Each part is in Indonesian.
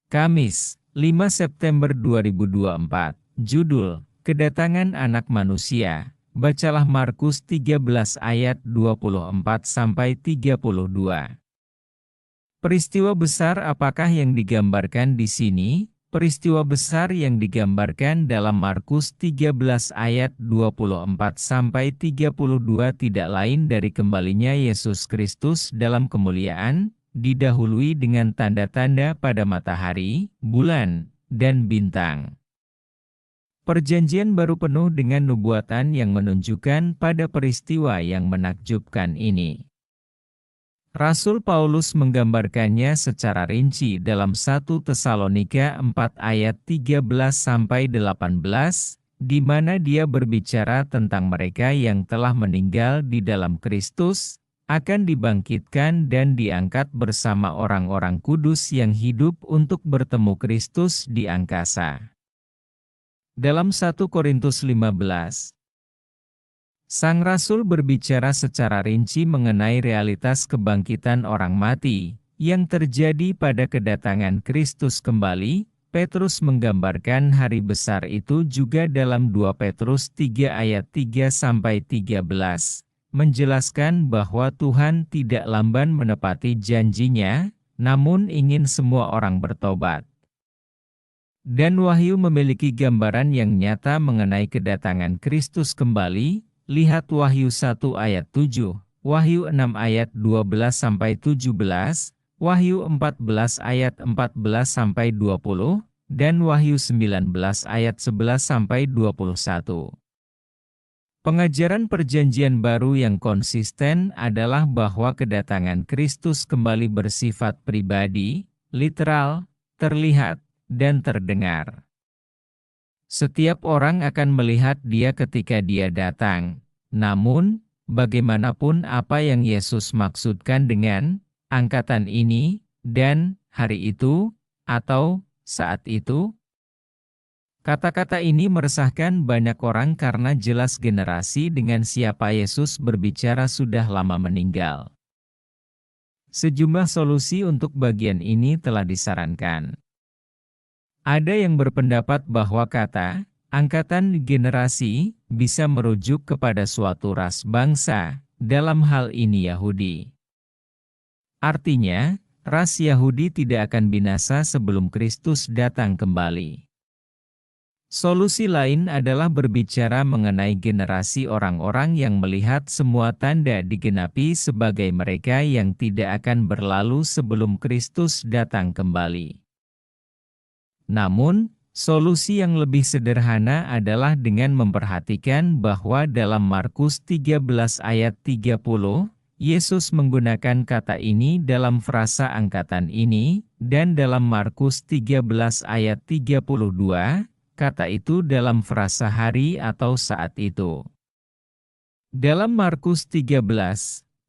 Kamis, 5 September 2024. Judul, Kedatangan Anak Manusia. Bacalah Markus 13 ayat 24-32. Peristiwa besar apakah yang digambarkan di sini? Peristiwa besar yang digambarkan dalam Markus 13 ayat 24-32 tidak lain dari kembalinya Yesus Kristus dalam kemuliaan, didahului dengan tanda-tanda pada matahari, bulan, dan bintang. Perjanjian baru penuh dengan nubuatan yang menunjukkan pada peristiwa yang menakjubkan ini. Rasul Paulus menggambarkannya secara rinci dalam 1 Tesalonika 4 ayat 13-18, di mana dia berbicara tentang mereka yang telah meninggal di dalam Kristus, akan dibangkitkan dan diangkat bersama orang-orang kudus yang hidup untuk bertemu Kristus di angkasa. Dalam 1 Korintus 15, Sang Rasul berbicara secara rinci mengenai realitas kebangkitan orang mati, yang terjadi pada kedatangan Kristus kembali. Petrus menggambarkan hari besar itu juga dalam 2 Petrus 3 ayat 3-13, menjelaskan bahwa Tuhan tidak lamban menepati janjinya, namun ingin semua orang bertobat. Dan Wahyu memiliki gambaran yang nyata mengenai kedatangan Kristus kembali. Lihat Wahyu 1 ayat 7, Wahyu 6 ayat 12-17, Wahyu 14 ayat 14-20, dan Wahyu 19 ayat 11-21. Pengajaran Perjanjian Baru yang konsisten adalah bahwa kedatangan Kristus kembali bersifat pribadi, literal, terlihat, dan terdengar. Setiap orang akan melihat Dia ketika Dia datang. Namun, bagaimanapun apa yang Yesus maksudkan dengan angkatan ini dan hari itu atau saat itu, kata-kata ini meresahkan banyak orang karena jelas generasi dengan siapa Yesus berbicara sudah lama meninggal. Sejumlah solusi untuk bagian ini telah disarankan. Ada yang berpendapat bahwa kata angkatan generasi bisa merujuk kepada suatu ras bangsa, dalam hal ini Yahudi. Artinya, ras Yahudi tidak akan binasa sebelum Kristus datang kembali. Solusi lain adalah berbicara mengenai generasi orang-orang yang melihat semua tanda digenapi sebagai mereka yang tidak akan berlalu sebelum Kristus datang kembali. Namun, solusi yang lebih sederhana adalah dengan memperhatikan bahwa dalam Markus 13 ayat 30, Yesus menggunakan kata ini dalam frasa angkatan ini, dan dalam Markus 13 ayat 32, kata itu dalam frasa hari atau saat itu. Dalam Markus 13,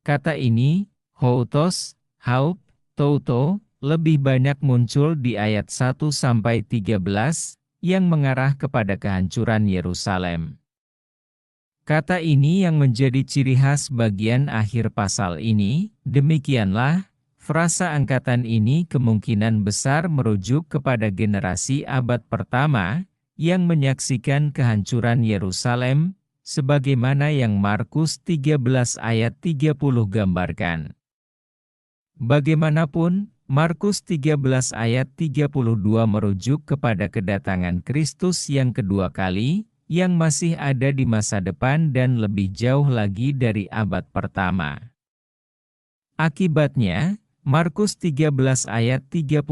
kata ini, houtos, haup, touto, lebih banyak muncul di ayat 1-13, yang mengarah kepada kehancuran Yerusalem. Kata ini yang menjadi ciri khas bagian akhir pasal ini. Demikianlah, frasa angkatan ini kemungkinan besar merujuk kepada generasi abad pertama, yang menyaksikan kehancuran Yerusalem, sebagaimana yang Markus 13 ayat 30 gambarkan. Bagaimanapun, Markus 13 ayat 32 merujuk kepada kedatangan Kristus yang kedua kali, yang masih ada di masa depan dan lebih jauh lagi dari abad pertama. Akibatnya, Markus 13 ayat 32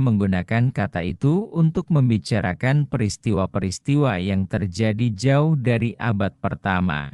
menggunakan kata itu untuk membicarakan peristiwa-peristiwa yang terjadi jauh dari abad pertama.